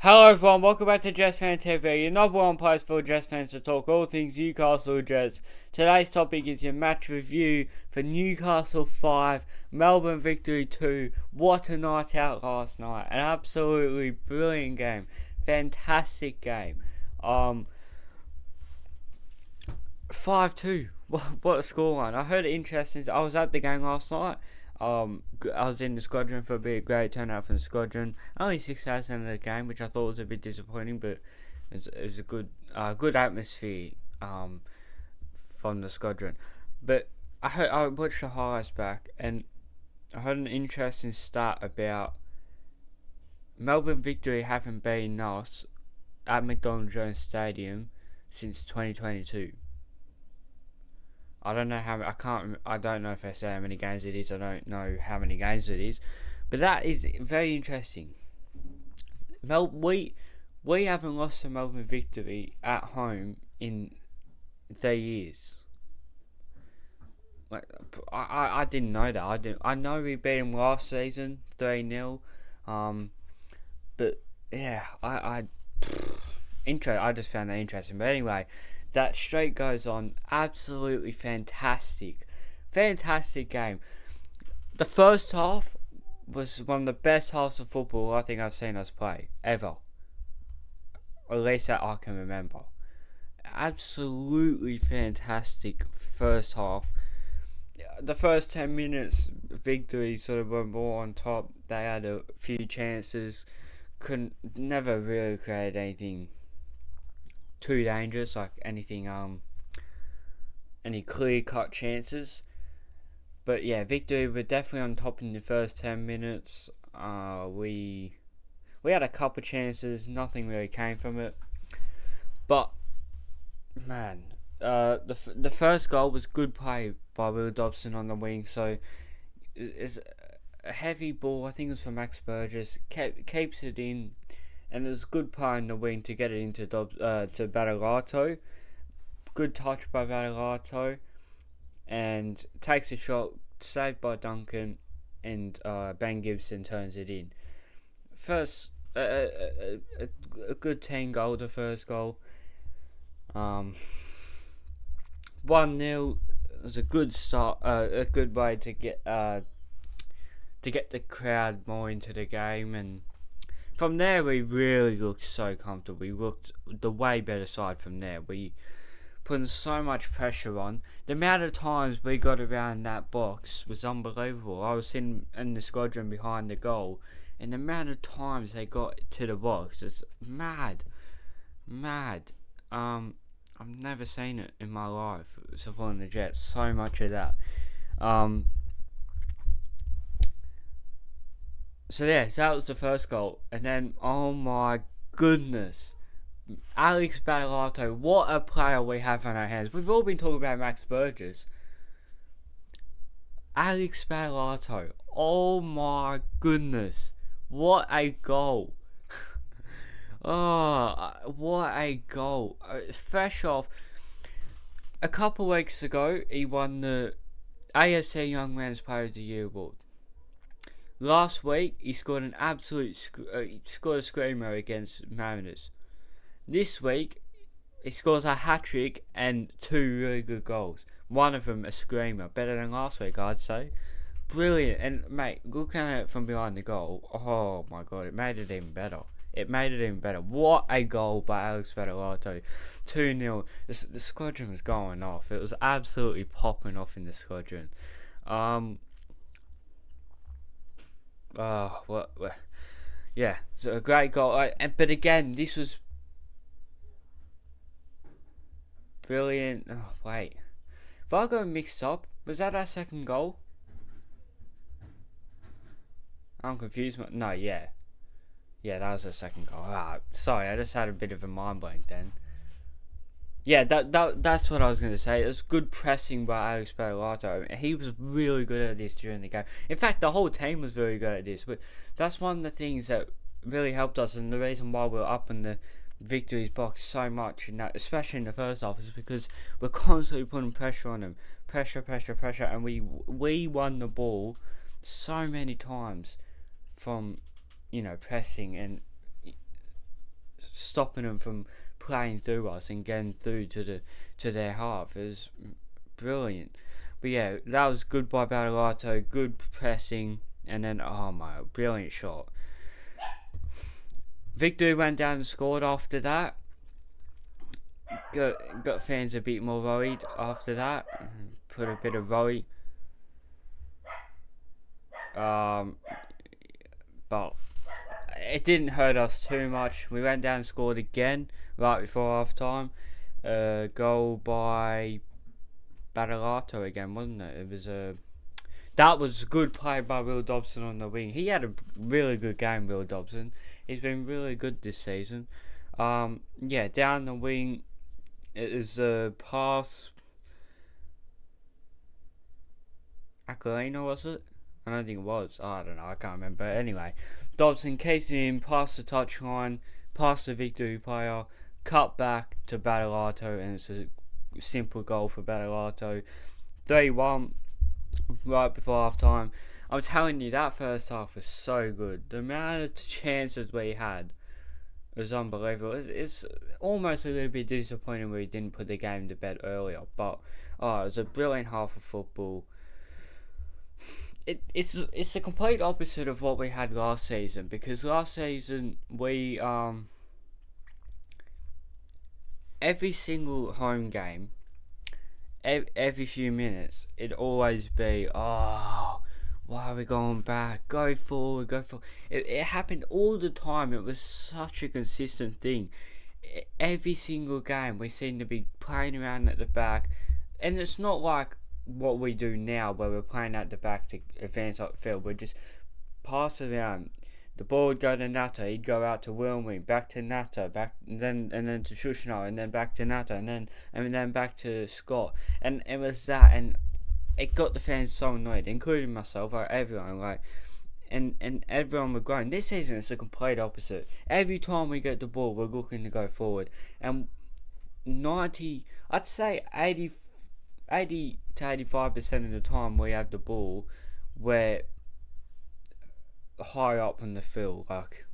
Hello everyone, welcome back to Jets Fan TV, your number one place for Jets fans to talk all things Newcastle Jets. Today's topic is your match review for Newcastle 5, Melbourne victory 2. What a night out last night. An absolutely brilliant game. Fantastic game. 5-2. What a scoreline. I heard it interesting. I was at the game last night. I was in the squadron for a bit. Great turnout from the squadron. Only 6,000 in the game, which I thought was a bit disappointing, but it was a good atmosphere from the squadron. But I watched the highlights back, and I heard an interesting stat about Melbourne victory having been lost at McDonald Jones Stadium since 2022. I don't know how. I don't know if I say how many games it is. I don't know how many games it is, but that is very interesting. We haven't lost a Melbourne victory at home in 3 years. Like I didn't know that. I know we beat them last season 3-0. But yeah, I just found that interesting. But anyway. That streak goes on. Absolutely fantastic game. The first half was one of the best halves of football I think I've seen us play ever, or at least that I can remember. Absolutely fantastic first half. The first 10 minutes, victory sort of were more on top. They had a few chances, never really create anything too dangerous, like anything, any clear-cut chances. But yeah, victory, we're definitely on top in the first 10 minutes. We had a couple of chances, nothing really came from it. But man, the first goal was good play by Will Dobson on the wing. So it's a heavy ball. I think it was from Max Burgess. Keeps it in. And it was good play in the wing to get it into to BADOLATO. Good touch by BADOLATO. And takes a shot, saved by Duncan. And Ben Gibson turns it in. First, a good team goal, the first goal. 1-0 was a good start, a good way to get the crowd more into the game. And from there, we really looked so comfortable. We looked the way better side from there. We put so much pressure on. The amount of times we got around that box was unbelievable. I was sitting in the squadron behind the goal, and the amount of times they got to the box is mad. I've never seen it in my life. Supporting the Jets, so much of that. So yeah, so that was the first goal. And then, oh my goodness, Alex BADOLATO, what a player we have on our hands. We've all been talking about Max Burgess. Alex BADOLATO, oh my goodness, what a goal. Oh, what a goal. Fresh off, a couple weeks ago, he won the AFC Young Man's Player of the Year award. Last week, he scored an absolute scored a screamer against Mariners. This week, he scores a hat-trick and 2 really good goals. One of them a screamer, better than last week, I'd say. Brilliant. And mate, looking at it from behind the goal, oh my god, it made it even better. What a goal by Alex BADOLATO. 2-0. The squadron was going off. It was absolutely popping off in the squadron. Yeah, so a great goal. But again, this was brilliant. Oh, wait. If I got mixed up, was that our second goal? I'm confused. No, yeah. Yeah, that was the second goal. Sorry, I just had a bit of a mind blank then. Yeah, that's what I was going to say. It was good pressing by Alex BADOLATO. He was really good at this during the game. In fact, the whole team was very good at this. But that's one of the things that really helped us, and the reason why we're up in the victories box so much, in that, especially in the first half, is because we're constantly putting pressure on them. Pressure, and we won the ball so many times from pressing, and stopping them from playing through us and getting through to their half. It was brilliant. But yeah, that was good by BADOLATO, good pressing, and then brilliant shot. Victory went down and scored after that. Got fans a bit more worried after that. Put a bit of worry. But it didn't hurt us too much. We went down and scored again right before half time. Goal by BADOLATO again, wasn't it? That was good play by Will Dobson on the wing. He had a really good game, Will Dobson. He's been really good this season. Down the wing, it is a pass. Aquilino, was it? I don't think it was. I don't know. I can't remember. But anyway, Dobson cased in, past the touchline, past the Victory player, cut back to BADOLATO, and it's a simple goal for BADOLATO. 3-1 right before half time. I'm telling you, that first half was so good. The amount of chances we had was unbelievable. It's almost a little bit disappointing we didn't put the game to bed earlier, but it was a brilliant half of football. It's the complete opposite of what we had last season, because last season we every single home game, every few minutes, it'd always be, why are we going back? Go forward, go forward. It happened all the time. It was such a consistent thing. Every single game, we seem to be playing around at the back, and it's not like what we do now, where we're playing at the back to advance up the field. We're just pass around. The ball would go to Nato, he'd go out to Wilming, back to Nato, back and then to Shushno, and then back to Nato, and then back to Scott, and it was that, and it got the fans so annoyed, including myself, everyone, and everyone was growing. This season it's the complete opposite. Every time we get the ball, we're looking to go forward, and 80 to 85% of the time we have the ball, we're high up on the field, like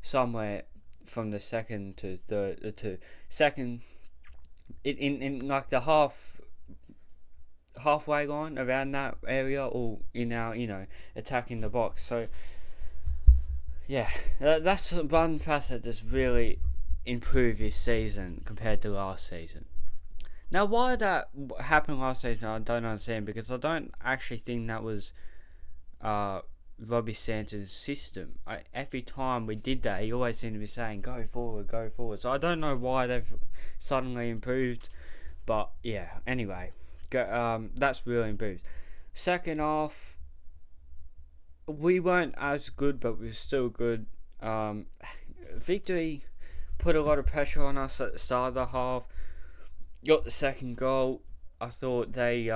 somewhere from the second to the second in like the halfway line, around that area, or in our attacking the box. So yeah, that's one facet that's really improved this season compared to last season. Now, why that happened last season, I don't understand, because I don't actually think that was Robbie Santa's system. Every time we did that, he always seemed to be saying, go forward, go forward. So I don't know why they've suddenly improved, but yeah, anyway, that's really improved. Second half, we weren't as good, but we were still good. Victory put a lot of pressure on us at the start of the half. Got the second goal. I thought they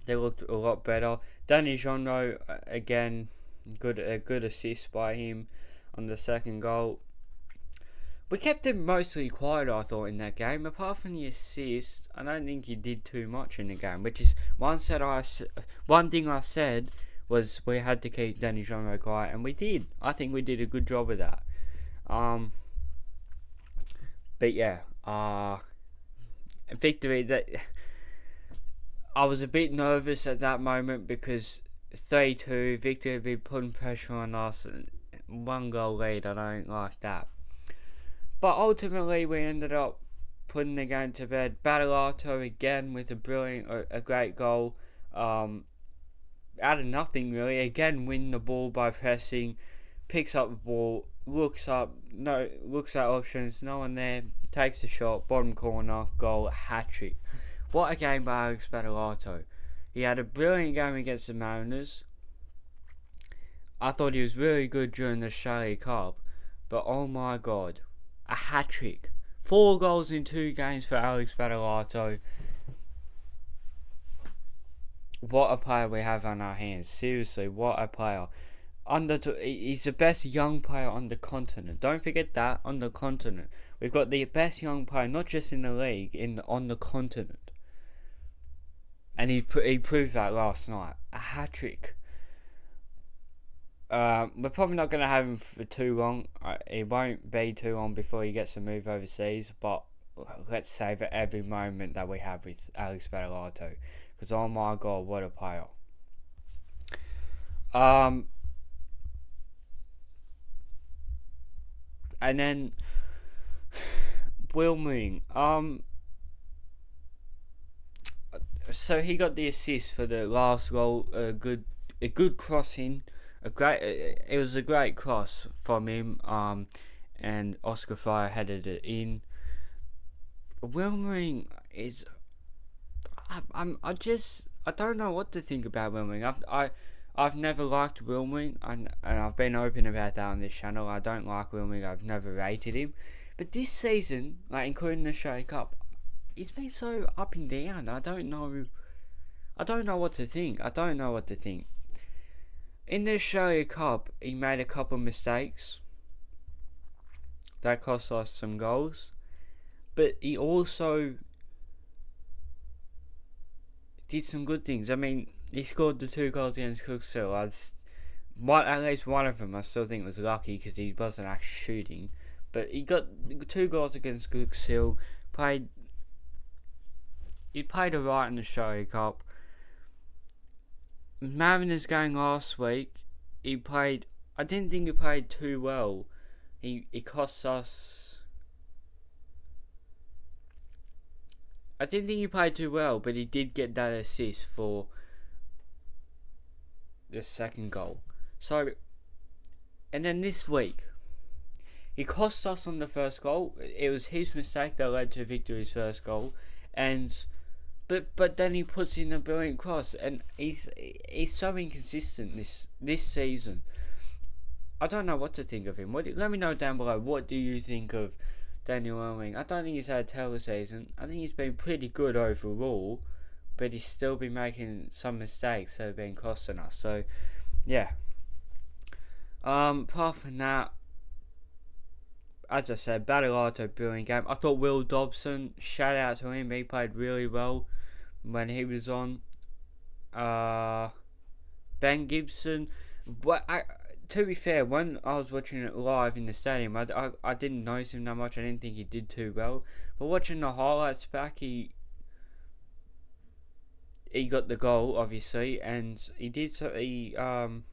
looked a lot better. Danny Jonro, again, a good assist by him on the second goal. We kept him mostly quiet, I thought, in that game. Apart from the assist, I don't think he did too much in the game. Which is one thing I said was we had to keep Danny Jonro quiet, and we did. I think we did a good job of that. But yeah, Victory, that I was a bit nervous at that moment, because 3-2, Victory had been putting pressure on us, and 1 goal lead, I don't like that. But ultimately we ended up putting the game to bed. BADOLATO again with a great goal, out of nothing really. Again, win the ball by pressing, picks up the ball, looks at options, no one there, takes a shot, bottom corner, goal, hat-trick. What a game by Alex BADOLATO. He had a brilliant game against the Mariners. I thought he was really good during the Australia Cup, but oh my god, a hat-trick. 4 goals in 2 games for Alex BADOLATO. What a player we have on our hands. Seriously, what a player. He's the best young player on the continent. Don't forget that, on the continent. We've got the best young player, not just in the league, on the continent. And he proved that last night. A hat-trick. we're probably not going to have him for too long. It won't be too long before he gets to move overseas, but let's savour every moment that we have with Alex BADOLATO, because oh my god, what a player. And then Wilming, so he got the assist for the last goal. A good crossing, it was a great cross from him. And Oscar Fryer headed it in. Wilming is, I don't know what to think about Wilming. I've never liked Wilming, and I've been open about that on this channel. I don't like Wilming. I've never rated him, but this season, like including the Australia Cup, he's been so up and down. I don't know what to think. In the Australia Cup, he made a couple of mistakes that cost us some goals, but he also did some good things. I mean, he scored the 2 goals against Newcastle. At least one of them I still think was lucky because he wasn't actually shooting, but he got 2 goals against Newcastle. He played alright in the Australia Cup. Mariners game last week, I didn't think he played too well. He cost us. I didn't think he played too well, but he did get that assist for the second goal. So, and then this week, he cost us on the first goal. It was his mistake that led to Victory's first goal, but then he puts in a brilliant cross, and he's so inconsistent this season. I don't know what to think of him. Let me know down below. What do you think of Daniel Irving? I don't think he's had a terrible season. I think he's been pretty good overall, but he's still been making some mistakes that have been costing us. So, yeah. Apart from that, as I said, BADOLATO, brilliant game. I thought Will Dobson, shout out to him. He played really well when he was on. Ben Gibson, to be fair, when I was watching it live in the stadium, I didn't notice him that much. I didn't think he did too well. But watching the highlights back, he got the goal, obviously, and he did so. In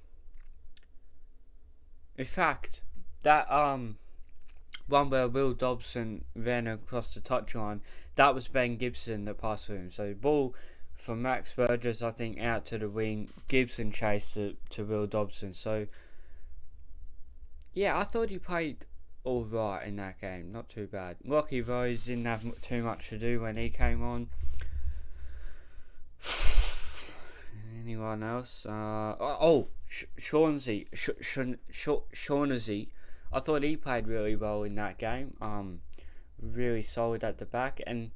fact, that one where Will Dobson ran across the touchline, that was Ben Gibson that passed through him. So the ball from Max Burgess, I think, out to the wing. Gibson chased it to Will Dobson. So, yeah, I thought he played all right in that game. Not too bad. Lockie Rose didn't have too much to do when he came on. Anyone else? Shaughnessy. Shaughnessy. I thought he played really well in that game. Really solid at the back, and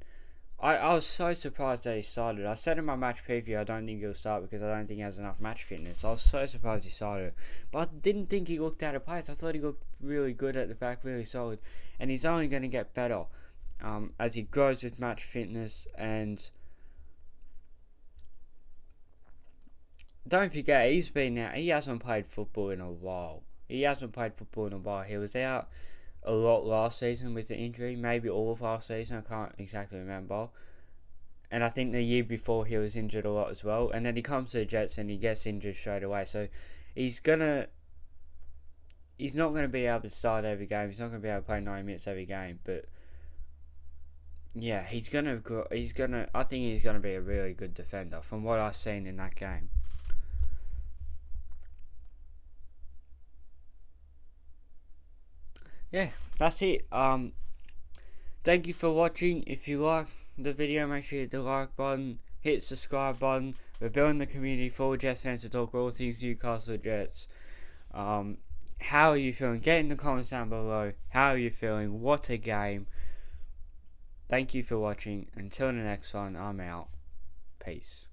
I was so surprised that he started. I said in my match preview I don't think he'll start because I don't think he has enough match fitness. I was so surprised he started, but I didn't think he looked out of place. I thought he looked really good at the back, really solid, and he's only going to get better as he grows with match fitness. And don't forget, he hasn't played football in a while. He was out a lot last season with the injury, maybe all of last season, I can't exactly remember. And I think the year before he was injured a lot as well. And then he comes to the Jets and he gets injured straight away. So he's not gonna be able to start every game. He's not gonna be able to play 90 minutes every game. But yeah, I think he's gonna be a really good defender from what I've seen in that game. Yeah, that's it. Thank you for watching. If you like the video, make sure you hit the like button, hit the subscribe button. We're building the community for Jets fans to talk all things Newcastle Jets. How are you feeling? Get in the comments down below. How are you feeling? What a game. Thank you for watching. Until the next one, I'm out. Peace.